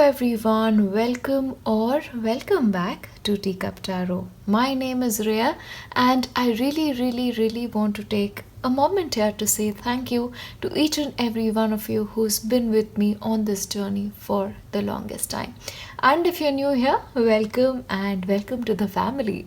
everyone, welcome back to Teacup Tarot. My name is Reya, and I really want to take a moment here to say thank you to each and every one of you who's been with me on this journey for the longest time. And if you're new here, welcome and welcome to the family.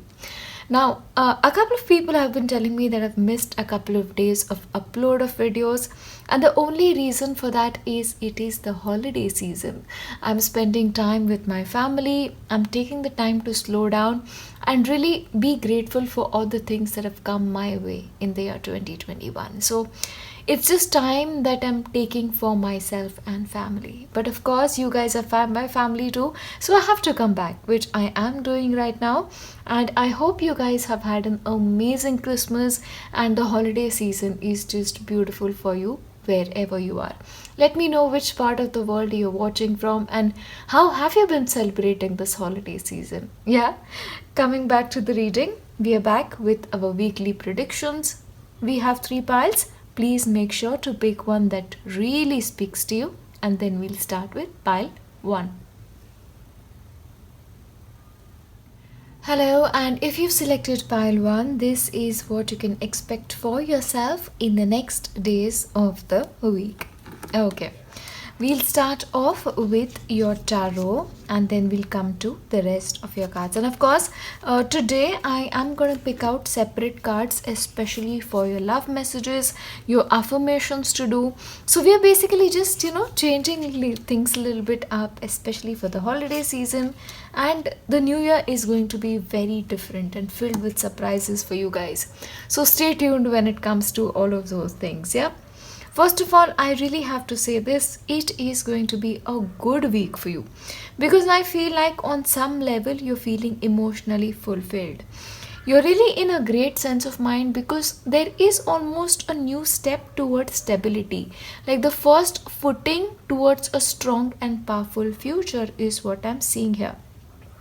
Now, a couple of people have been telling me that I've missed a couple of days of upload of videos, and the only reason for that is it is the holiday season. I'm spending time with my family, I'm taking the time to slow down and really be grateful for all the things that have come my way in the year 2021. So, it's just time that I'm taking for myself and family. But of course, you guys are my family too, so I have to come back, which I am doing right now. And I hope you guys have had an amazing Christmas and the holiday season is just beautiful for you wherever you are. Let me know which part of the world you're watching from and how have you been celebrating this holiday season. Yeah, coming back to the reading, we are back with our weekly predictions. We have 3 piles. Please make sure to pick one that really speaks to you, and then we'll start with pile 1. Hello, and if you've selected pile 1, this is what you can expect for yourself in the next days of the week. Okay, we'll start off with your tarot and then we'll come to the rest of your cards. And of course, today I am going to pick out separate cards, especially for your love messages, your affirmations to do. So we are basically just, changing things a little bit up, especially for the holiday season. And the new year is going to be very different and filled with surprises for you guys. So stay tuned when it comes to all of those things, yeah? First of all, I really have to say this, it is going to be a good week for you because I feel like on some level you're feeling emotionally fulfilled. You're really in a great sense of mind because there is almost a new step towards stability. Like the first footing towards a strong and powerful future is what I'm seeing here.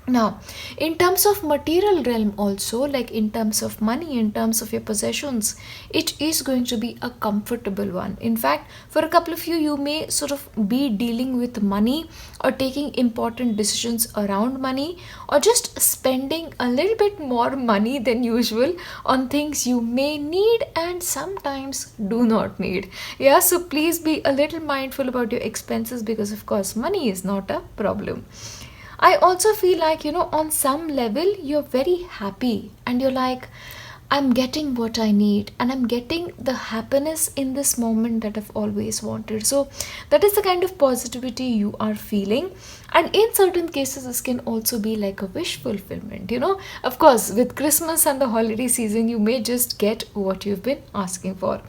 Now, in terms of material realm also, like in terms of money, in terms of your possessions, it is going to be a comfortable one. In fact, for a couple of you, you may sort of be dealing with money or taking important decisions around money or just spending a little bit more money than usual on things you may need and sometimes do not need. Yeah, so please be a little mindful about your expenses because of course money is not a problem. I also feel like, on some level, you're very happy and you're like, I'm getting what I need and I'm getting the happiness in this moment that I've always wanted. So that is the kind of positivity you are feeling. And in certain cases, this can also be like a wish fulfillment, Of course, with Christmas and the holiday season, you may just get what you've been asking for.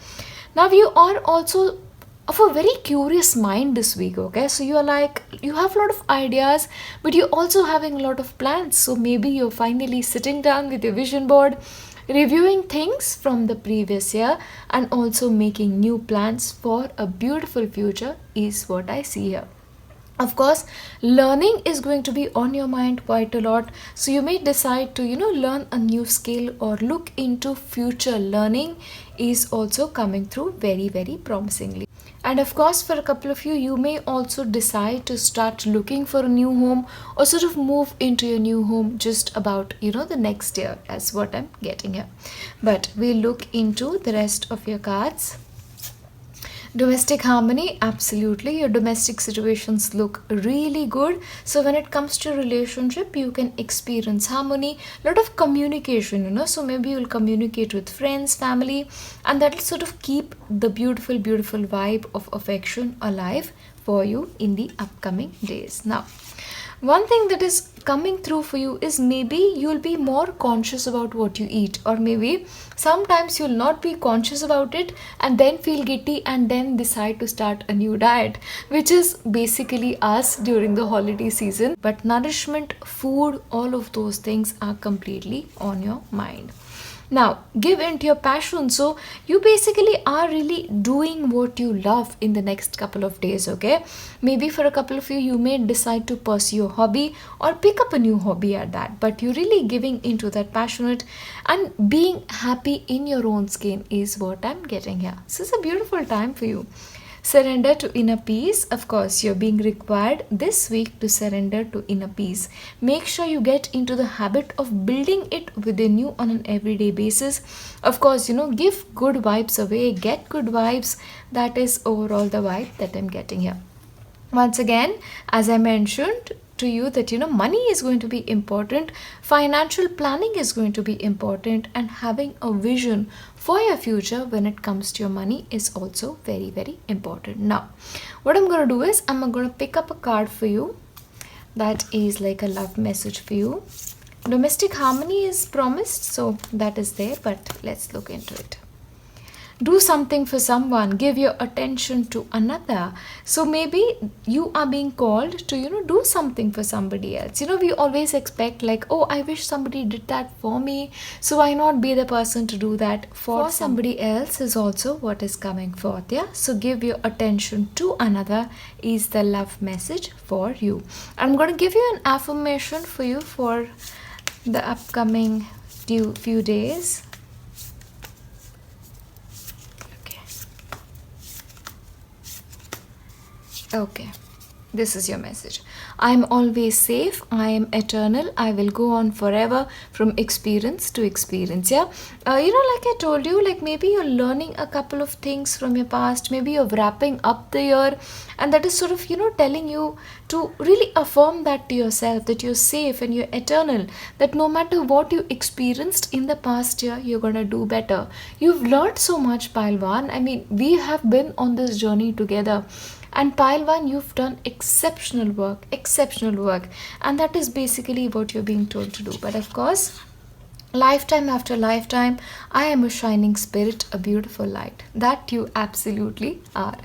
Now, you are also of a very curious mind this week, okay? So you have a lot of ideas, but you're also having a lot of plans. So maybe you're finally sitting down with your vision board, reviewing things from the previous year and also making new plans for a beautiful future is what I see here. Of course, learning is going to be on your mind quite a lot. So you may decide to, learn a new skill or look into future learning is also coming through very promisingly. And of course, for a couple of you, you may also decide to start looking for a new home or sort of move into your new home just about, the next year as what I'm getting here. But we'll look into the rest of your cards. Domestic harmony, absolutely. Your domestic situations look really good. So when it comes to relationship, you can experience harmony, a lot of communication, So maybe you'll communicate with friends, family, and that'll sort of keep the beautiful vibe of affection alive for you in the upcoming days. Now, one thing that is coming through for you is maybe you'll be more conscious about what you eat, or maybe sometimes you'll not be conscious about it and then feel guilty and then decide to start a new diet, which is basically us during the holiday season. But nourishment, food, all of those things are completely on your mind. Now, give in to your passion. So you basically are really doing what you love in the next couple of days, okay? Maybe for a couple of you may decide to pursue a hobby or pick up a new hobby at that. But you're really giving into that passionate and being happy in your own skin is what I'm getting here. This is a beautiful time for you. Surrender to inner peace. Of course, you're being required this week to surrender to inner peace. Make sure you get into the habit of building it within you on an everyday basis. Of course, give good vibes away, get good vibes. That is overall the vibe that I'm getting here. Once again, as I mentioned to you that money is going to be important, financial planning is going to be important, and having a vision for your future when it comes to your money is also very, very important. Now, what I'm going to do is I'm going to pick up a card for you that is like a love message for you. Domestic harmony is promised, so that is there, but let's look into it. Do something for someone, give your attention to another. So maybe you are being called to do something for somebody else. We always expect like, oh, I wish somebody did that for me, so why not be the person to do that for somebody else is also what is coming forth. Yeah, so give your attention to another is the love message for you. I'm going to give you an affirmation for you for the upcoming few days. Okay, this is your message. I am always safe. I am eternal. I will go on forever from experience to experience. Yeah, like I told you, like maybe you're learning a couple of things from your past. Maybe you're wrapping up the year, and that is sort of telling you to really affirm that to yourself, that you're safe and you're eternal. That no matter what you experienced in the past year, you're gonna do better. You've learned so much, Pile One. I mean, we have been on this journey together. And Pile One, you've done exceptional work, and that is basically what you're being told to do. But of course, lifetime after lifetime, I am a shining spirit, a beautiful light. That you absolutely are.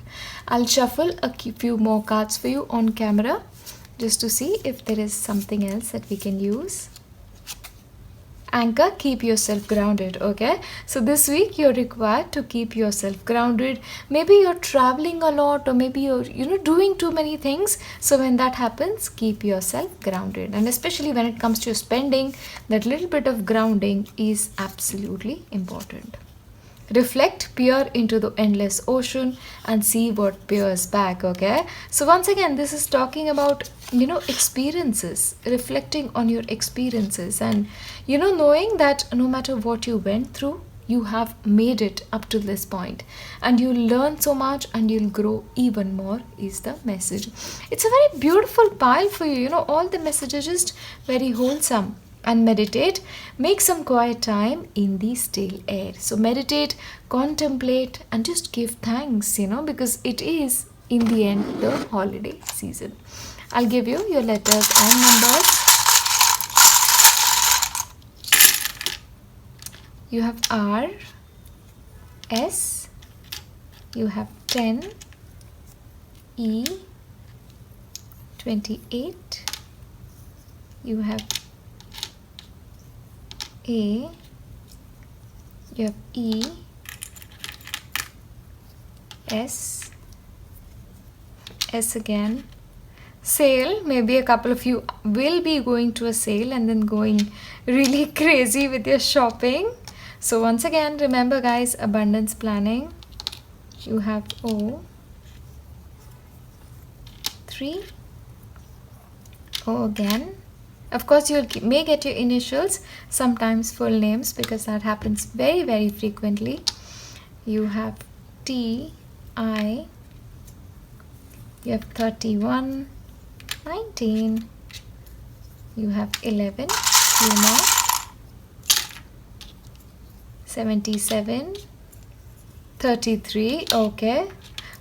I'll shuffle a few more cards for you on camera just to see if there is something else that we can use. Anchor, keep yourself grounded. Okay, so this week you're required to keep yourself grounded. Maybe you're traveling a lot, or maybe you're doing too many things. So when that happens, keep yourself grounded, and especially when it comes to your spending, that little bit of grounding is absolutely important. Reflect, peer into the endless ocean and see what peers back. Okay, so once again, this is talking about experiences, reflecting on your experiences, and knowing that no matter what you went through, you have made it up to this point, and you'll learn so much and you'll grow even more is the message. It's a very beautiful pile for you. All the messages just very wholesome. And meditate, make some quiet time in the still air. So meditate, contemplate, and just give thanks, because it is in the end the holiday season. I'll give you your letters and numbers. You have R, S, you have 10, E, 28, you have A, you have E, S, S again, sale. Maybe a couple of you will be going to a sale and then going really crazy with your shopping. So once again, remember guys, abundance planning. You have O, 3, O again. Of course, you may get your initials, sometimes full names, because that happens very, very frequently. You have T, I, you have 31, 19, you have 11, few more, 77, 33, okay.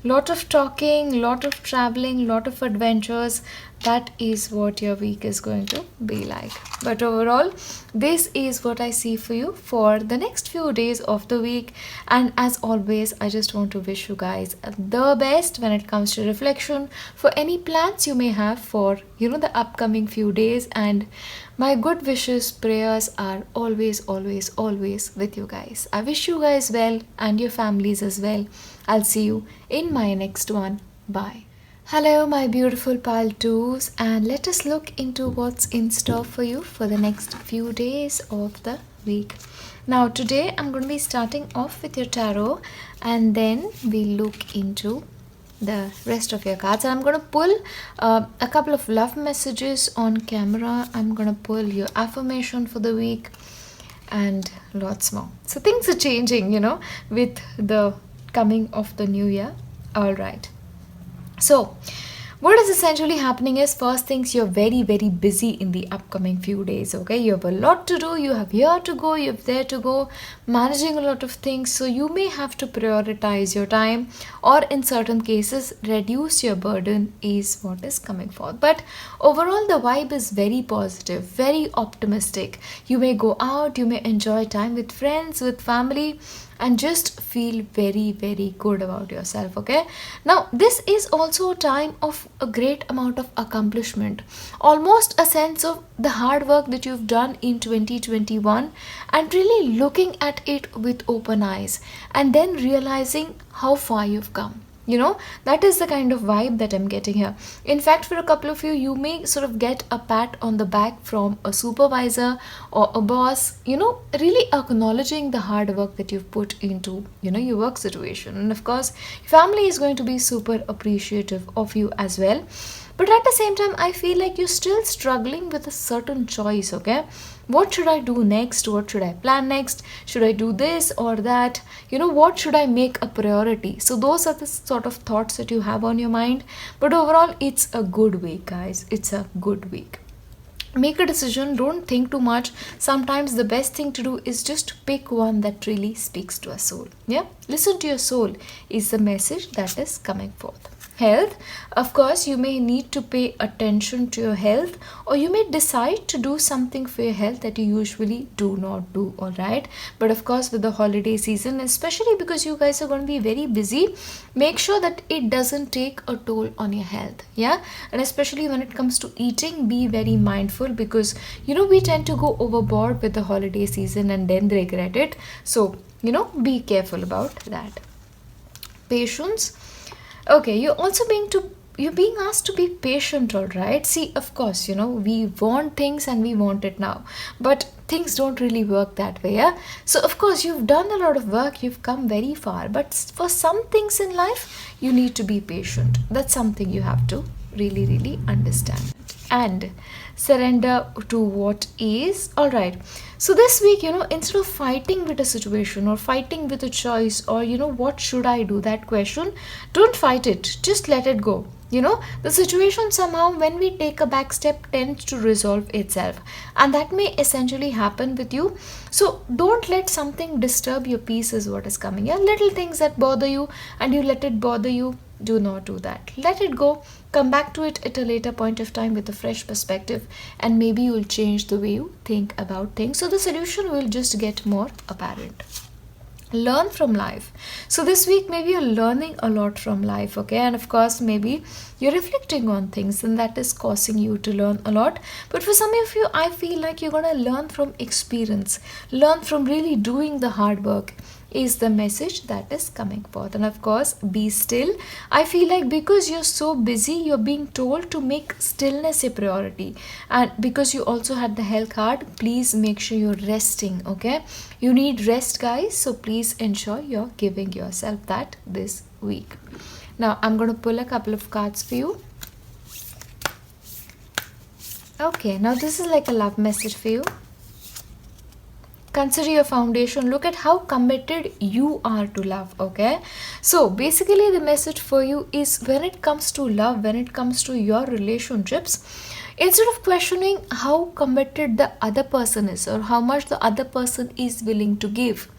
Lot of talking, lot of traveling, lot of adventures. That is what your week is going to be like. But overall, this is what I see for you for the next few days of the week. And as always, I just want to wish you guys the best when it comes to reflection for any plans you may have for the upcoming few days. And my good wishes, prayers are always, always, always with you guys. I wish you guys well and your families as well. I'll see you in my next one. Bye. Hello my beautiful pile 2s, and let us look into what's in store for you for the next few days of the week. Now today I'm going to be starting off with your tarot, and then we look into the rest of your cards. I'm going to pull a couple of love messages on camera. I'm going to pull your affirmation for the week and lots more. So things are changing, with the coming of the new year. All right. So what is essentially happening is, first things, you're very, very busy in the upcoming few days, okay? You have a lot to do, you have here to go, you have there to go, managing a lot of things. So you may have to prioritize your time, or in certain cases, reduce your burden is what is coming forth. But overall, the vibe is very positive, very optimistic. You may go out, you may enjoy time with friends, with family, and just feel very, very good about yourself, okay? Now this is also a time of a great amount of accomplishment, almost a sense of the hard work that you've done in 2021, and really looking at it with open eyes, and then realizing how far you've come. That is the kind of vibe that I'm getting here. In fact, for a couple of you may sort of get a pat on the back from a supervisor or a boss, really acknowledging the hard work that you've put into, your work situation. And of course, family is going to be super appreciative of you as well. But at the same time, I feel like you're still struggling with a certain choice, okay? What should I do next? What should I plan next? Should I do this or that? What should I make a priority? So those are the sort of thoughts that you have on your mind. But overall, it's a good week, guys. It's a good week. Make a decision. Don't think too much. Sometimes the best thing to do is just pick one that really speaks to a soul. Yeah? Listen to your soul is the message that is coming forth. Health, of course, you may need to pay attention to your health, or you may decide to do something for your health that you usually do not do, all right? But of course, with the holiday season, especially because you guys are going to be very busy, make sure that it doesn't take a toll on your health, yeah? And especially when it comes to eating, be very mindful, because we tend to go overboard with the holiday season and then regret it. So be careful about that. Patience. Okay, you're being asked to be patient, all right? See, of course, we want things and we want it now, but things don't really work that way, yeah? So of course, you've done a lot of work, you've come very far, but for some things in life, you need to be patient. That's something you have to really, really understand. And surrender to what is. All right, so this week, instead of fighting with a situation or fighting with a choice, or what should I do, that question, don't fight it, just let it go. The situation somehow, when we take a back step, tends to resolve itself, and that may essentially happen with you. So don't let something disturb your peace is what is coming. Yeah, little things that bother you and you let it bother you, do not do that. Let it go. Come back to it at a later point of time with a fresh perspective, and maybe you'll change the way you think about things. So the solution will just get more apparent. Learn from life. So this week, maybe you're learning a lot from life, okay? And of course, maybe you're reflecting on things, and that is causing you to learn a lot. But for some of you, I feel like you're going to learn from experience, learn from really doing the hard work, is the message that is coming forth. And of course, be still. I feel like because you're so busy, you're being told to make stillness a priority, and because you also had the health card, please make sure you're resting, okay? You need rest, guys, so please ensure you're giving yourself that this week. Now I'm going to pull a couple of cards for you. Okay, now this is like a love message for you. Consider your foundation. Look at how committed you are to love, okay? So basically the message for you is, when it comes to love, when it comes to your relationships, instead of questioning how committed the other person is or how much the other person is willing to give,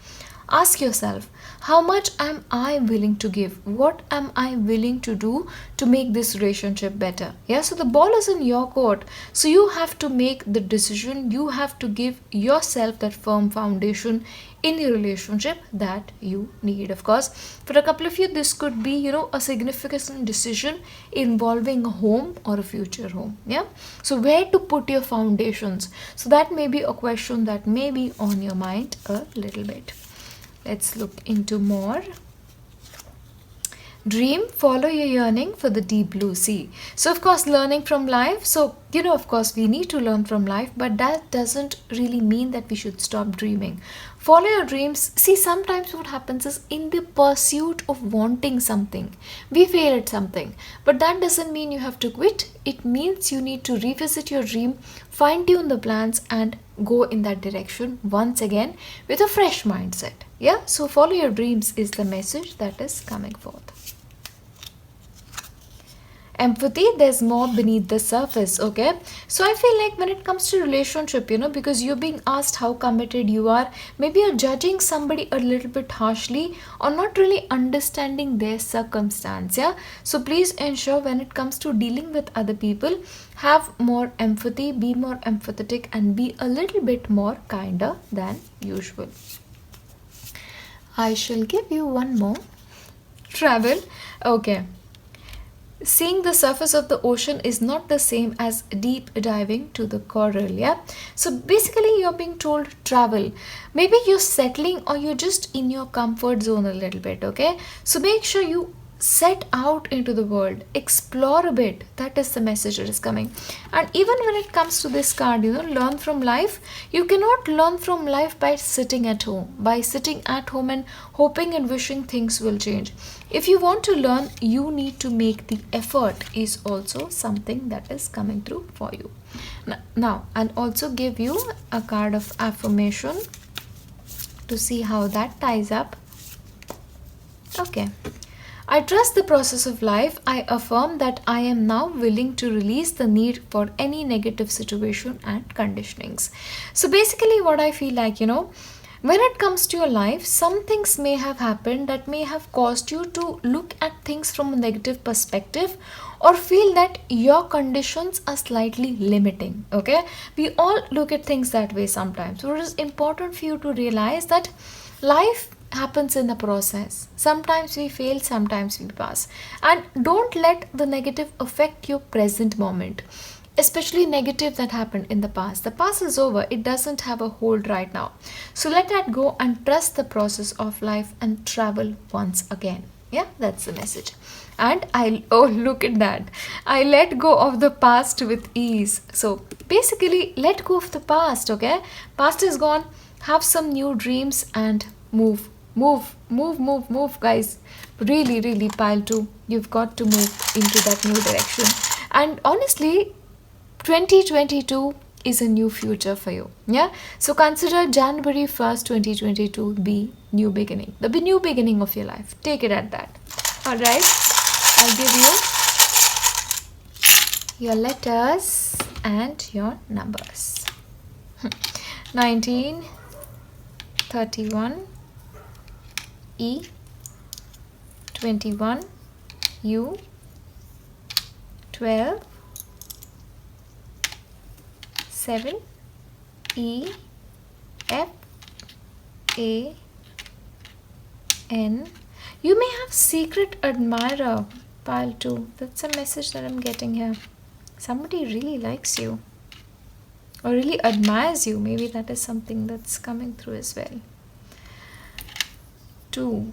ask yourself, how much am I willing to give? What am I willing to do to make this relationship better? Yeah, so the ball is in your court. So you have to make the decision. You have to give yourself that firm foundation in your relationship that you need. Of course, for a couple of you, this could be, a significant decision involving a home or a future home. Yeah, so where to put your foundations? So that may be a question that may be on your mind a little bit. Let's look into more. Dream, follow your yearning for the deep blue sea. So of course, learning from life. So, of course, we need to learn from life, but that doesn't really mean that we should stop dreaming. Follow your dreams. See, sometimes what happens is, in the pursuit of wanting something, we fail at something. But that doesn't mean you have to quit. It means you need to revisit your dream, fine tune the plans, and go in that direction once again with a fresh mindset. Yeah, so follow your dreams is the message that is coming forth. Empathy, there's more beneath the surface. Okay, so I feel like when it comes to relationship, because you're being asked how committed you are, maybe you're judging somebody a little bit harshly or not really understanding their circumstance. Yeah, so please ensure when it comes to dealing with other people, have more empathy, be more empathetic, and be a little bit more kinder than usual. I shall give you one more. Travel. Okay, seeing the surface of the ocean is not the same as deep diving to the coral. Yeah, so basically you're being told travel. Maybe you're settling or you're just in your comfort zone a little bit. Okay, so make sure you set out into the world, explore a bit. That is the message that is coming. And even when it comes to this card, learn from life, you cannot learn from life by sitting at home and hoping and wishing things will change. If you want to learn, you need to make the effort, is also something that is coming through for you. Now, and also give you a card of affirmation to see how that ties up. Okay, I trust the process of life. I affirm that I am now willing to release the need for any negative situation and conditionings. So basically what I feel like, when it comes to your life, some things may have happened that may have caused you to look at things from a negative perspective or feel that your conditions are slightly limiting. Okay, we all look at things that way sometimes. So it is important for you to realize that life happens in the process. Sometimes we fail, sometimes we pass, and don't let the negative affect your present moment, especially negative that happened in the past. The past is over, it doesn't have a hold right now, so let that go and trust the process of life and travel once again. Yeah, that's the message. And look at that, I let go of the past with ease. So basically, let go of the past. Okay, past is gone, have some new dreams and move, guys. Really, pile 2, you've got to move into that new direction. And honestly, 2022 is a new future for you. Yeah, so consider January 1st 2022 be new beginning, the new beginning of your life. Take it at that. All right, I'll give you your letters and your numbers. 19, 31, E, 21, U, 12, 7, E, F, A, N. You may have secret admirer, pile 2. That's a message that I'm getting here. Somebody really likes you or really admires you. Maybe that is something that's coming through as well. 2,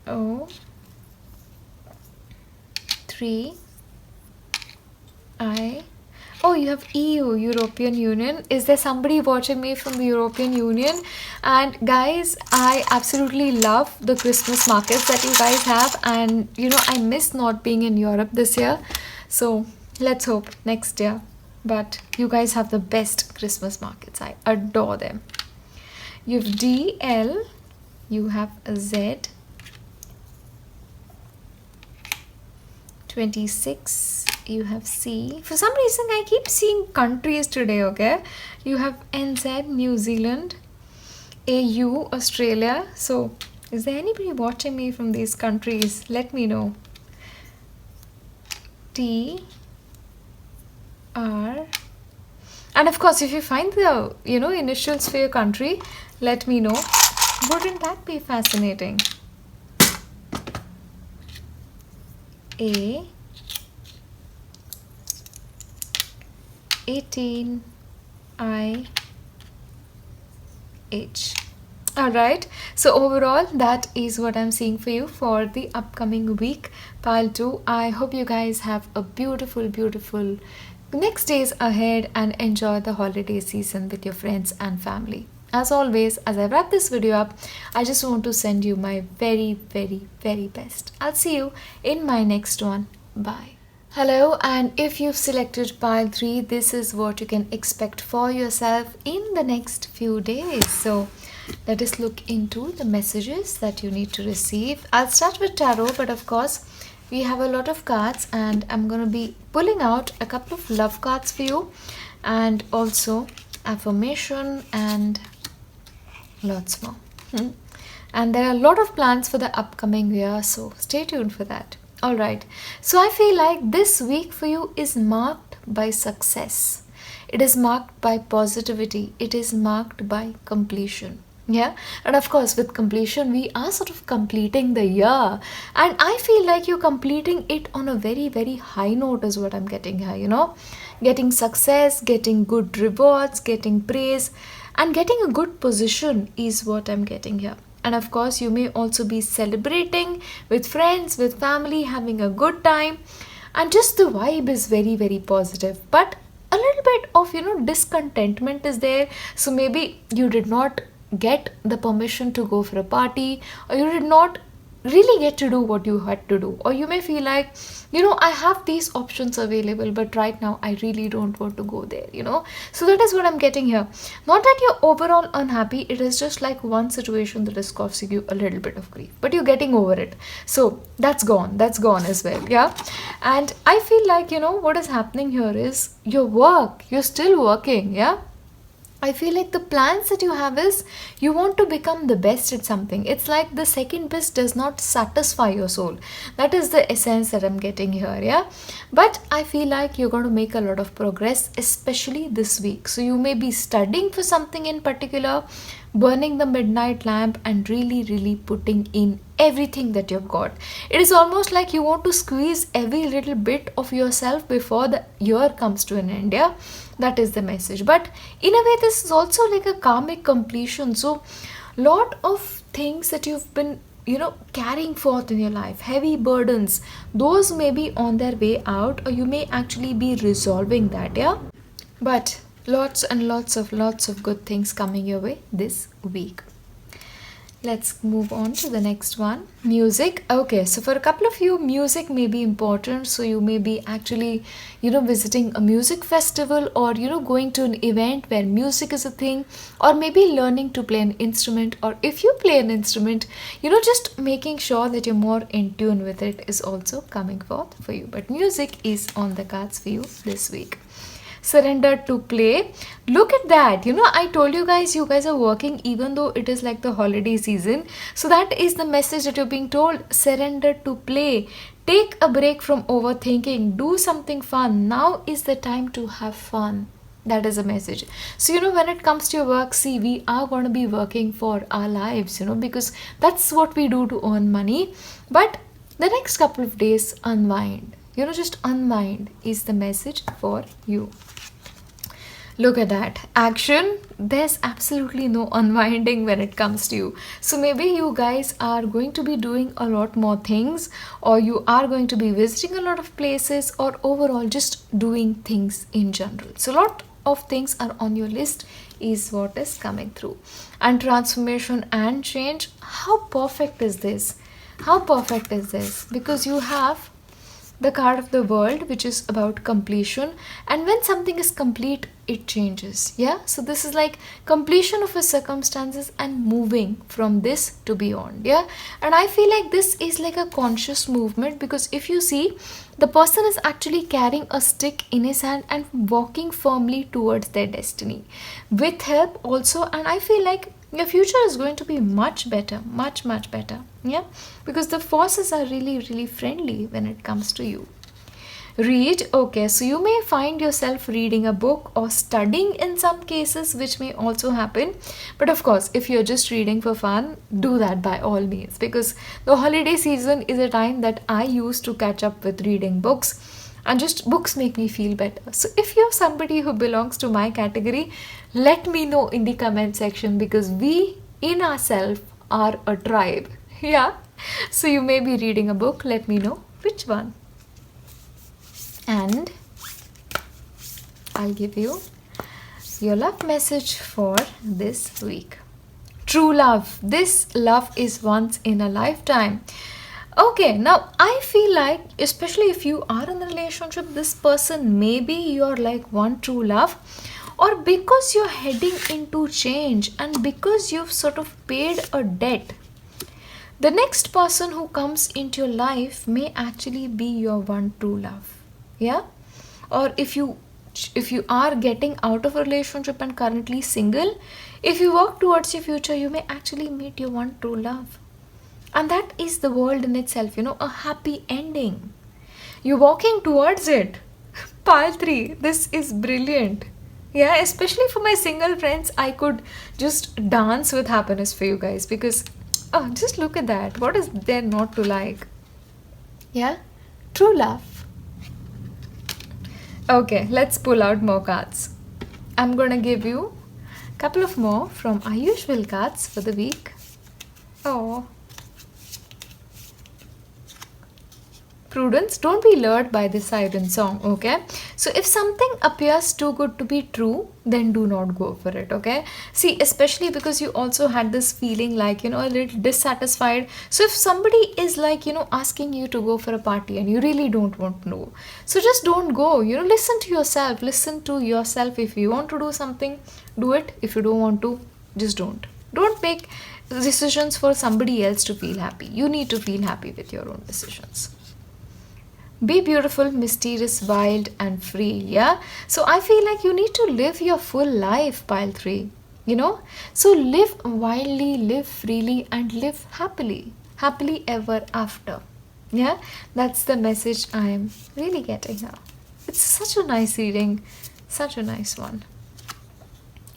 O, 3, I. Oh, you have EU, European Union. Is there somebody watching me from the European Union? And guys, I absolutely love the Christmas markets that you guys have. And I miss not being in Europe this year. So let's hope next year. But you guys have the best Christmas markets. I adore them. You have D, L. You have a Z. 26. You have C. For some reason, I keep seeing countries today, okay? You have NZ, New Zealand. AU, Australia. So, is there anybody watching me from these countries? Let me know. T, R. And of course, if you find the, initials for your country, let me know. Wouldn't that be fascinating? A, 18, I, H. Alright, so overall that is what I'm seeing for you for the upcoming week, pile 2. I hope you guys have a beautiful next days ahead and enjoy the holiday season with your friends and family. As always, as I wrap this video up, I just want to send you my very, very, very best. I'll see you in my next one. Bye. Hello, and if you've selected pile 3, this is what you can expect for yourself in the next few days. So let us look into the messages that you need to receive. I'll start with tarot, but of course we have a lot of cards, and I'm going to be pulling out a couple of love cards for you, and also affirmation and lots more. And there are a lot of plans for the upcoming year, so stay tuned for that. Alright, so I feel like this week for you is marked by success. It is marked by positivity. It is marked by completion. Yeah, and of course with completion we are sort of completing the year, and I feel like you're completing it on a very, very high note is what I'm getting here, getting success, getting good rewards, getting praise, and getting a good position is what I'm getting here. And of course you may also be celebrating with friends, with family, having a good time, and just the vibe is very, very positive. But a little bit of discontentment is there. So maybe you did not get the permission to go for a party, or you did not really get to do what you had to do, or you may feel like I have these options available, but right now I really don't want to go there. So that is what I'm getting here. Not that you're overall unhappy, it is just like one situation that is causing you a little bit of grief, but you're getting over it. So that's gone as well. Yeah, and I feel like what is happening here is your work, you're still working. Yeah, I feel like the plans that you have is you want to become the best at something. It's like the second best does not satisfy your soul. That is the essence that I'm getting here, yeah? But I feel like you're going to make a lot of progress, especially this week. So you may be studying for something in particular, burning the midnight lamp, and really, really putting in everything that you've got. It is almost like you want to squeeze every little bit of yourself before the year comes to an end, yeah? That is the message. But in a way this is also like a karmic completion. So lot of things that you've been carrying forth in your life, heavy burdens, those may be on their way out, or you may actually be resolving that, yeah? But lots and lots of good things coming your way this week. Let's move on to the next one. Music. Okay, so for a couple of you, music may be important. So you may be actually, visiting a music festival, or, going to an event where music is a thing, or maybe learning to play an instrument, or if you play an instrument, just making sure that you're more in tune with it is also coming forth for you. But music is on the cards for you this week. Surrender to play. Look at that. I told you guys are working even though it is like the holiday season. So that is the message that you're being told. Surrender to play. Take a break from overthinking. Do something fun. Now is the time to have fun. That is a message. So when it comes to your work, see, we are going to be working for our lives, because that's what we do to earn money. But the next couple of days, unwind. Just unwind is the message for you. Look at that. Action. There's absolutely no unwinding when it comes to you. So maybe you guys are going to be doing a lot more things, or you are going to be visiting a lot of places, or overall just doing things in general. So a lot of things are on your list is what is coming through. And transformation and change. How perfect is this? How perfect is this? Because you have the card of the world, which is about completion, and when something is complete, it changes. Yeah, so this is like completion of a circumstances and moving from this to beyond. Yeah, and I feel like this is like a conscious movement, because if you see, the person is actually carrying a stick in his hand and walking firmly towards their destiny with help also. And I feel like your future is going to be much better, much better. Yeah, because the forces are really, really friendly when it comes to you. Read. Okay, so you may find yourself reading a book or studying in some cases, which may also happen. But of course, if you're just reading for fun, do that by all means, because the holiday season is a time that I use to catch up with reading books, and just books make me feel better. So if you're somebody who belongs to my category, let me know in the comment section, because we in ourselves are a tribe. Yeah, so you may be reading a book. Let me know which one. And I'll give you your love message for this week. True love. This love is once in a lifetime. Okay, now I feel like, especially if you are in a relationship, this person maybe you're like one true love, or because you're heading into change and because you've sort of paid a debt. The next person who comes into your life may actually be your one true love. Yeah? Or if you are getting out of a relationship and currently single, if you work towards your future, you may actually meet your one true love. And that is the world in itself, a happy ending. You're walking towards it. Pile 3, this is brilliant. Yeah, especially for my single friends, I could just dance with happiness for you guys because, just look at that. What is there not to like? Yeah, true love. Okay, let's pull out more cards. I'm gonna give you a couple of more from our usual cards for the week. Oh. Prudence, don't be lured by the siren song, okay? So if something appears too good to be true, then do not go for it, okay? See, especially because you also had this feeling like, a little dissatisfied. So if somebody is like, asking you to go for a party and you really don't want to know, so just don't go, listen to yourself. Listen to yourself. If you want to do something, do it. If you don't want to, just don't. Don't make decisions for somebody else to feel happy. You need to feel happy with your own decisions. Be beautiful, mysterious, wild and free. Yeah, so I feel like you need to live your full life, pile 3. So live wildly, live freely and live happily ever after. Yeah, that's the message I am really getting now. It's such a nice reading, such a nice one.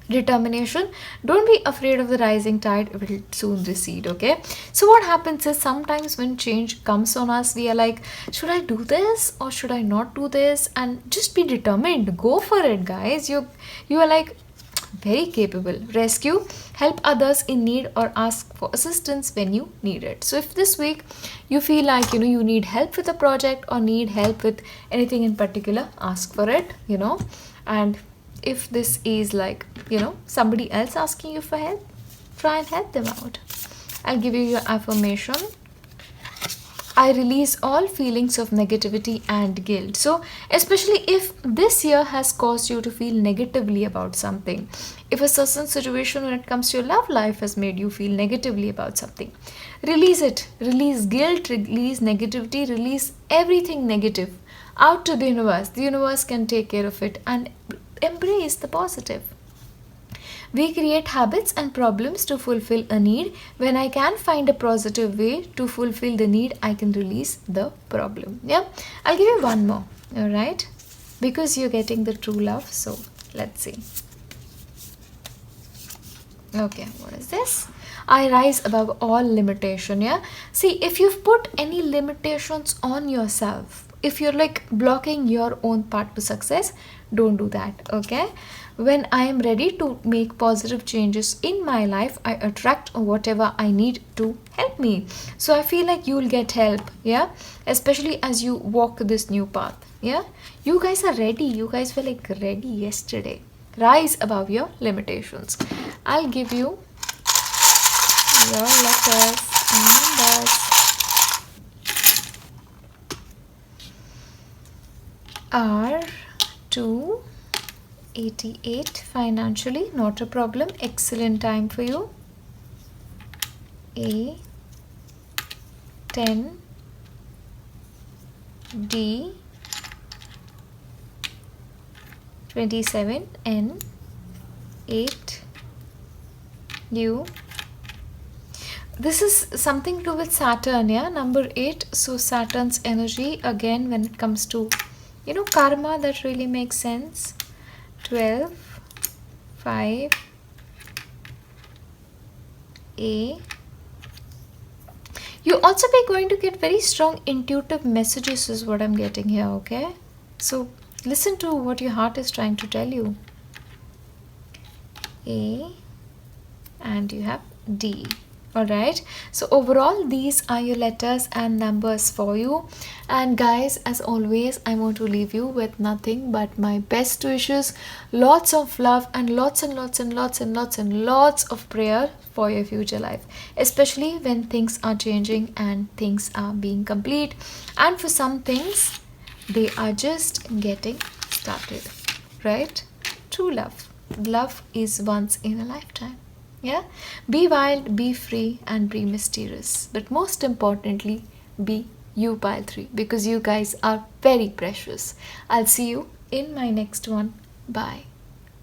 Determination, don't be afraid of the rising tide, it will soon recede, okay? So what happens is sometimes when change comes on us, we are like, should I do this or should I not do this? And just be determined, go for it, guys. You are like very capable. Rescue, help others in need or ask for assistance when you need it. So if this week you feel like you need help with a project or need help with anything in particular, ask for it. And if this is like, somebody else asking you for help, try and help them out. I'll give you your affirmation. I release all feelings of negativity and guilt. So, especially if this year has caused you to feel negatively about something, if a certain situation when it comes to your love life has made you feel negatively about something, release it. Release guilt, release negativity, release everything negative out to the universe. The universe can take care of it and embrace the positive. We create habits and problems to fulfill a need. When I can find a positive way to fulfill the need, I can release the problem. Yeah, I'll give you one more. All right, because you're getting the true love. So let's see. Okay, what is this? I rise above all limitation. Yeah, see, if you've put any limitations on yourself, if you're like blocking your own path to success, don't do that, okay? When I am ready to make positive changes in my life, I attract whatever I need to help me. So I feel like you'll get help, yeah? Especially as you walk this new path, yeah? You guys are ready. You guys were like ready yesterday. Rise above your limitations. I'll give you your letters and numbers. R2 88, financially not a problem, excellent time for you. A 10, D 27, N 8, U. This is something to do with Saturn, yeah, number 8. So Saturn's energy again when it comes to karma, that really makes sense. 12, 5, A. You also be going to get very strong intuitive messages is what I'm getting here, okay? So listen to what your heart is trying to tell you. A, and you have D. Alright, so overall these are your letters and numbers for you. And guys, as always, I want to leave you with nothing but my best wishes, lots of love, and lots and lots and lots and lots and lots of prayer for your future life, especially when things are changing and things are being complete, and for some things they are just getting started, right? True love is once in a lifetime. Yeah, be wild, be free, and be mysterious. But most importantly, be you, pile 3, because you guys are very precious. I'll see you in my next one. Bye.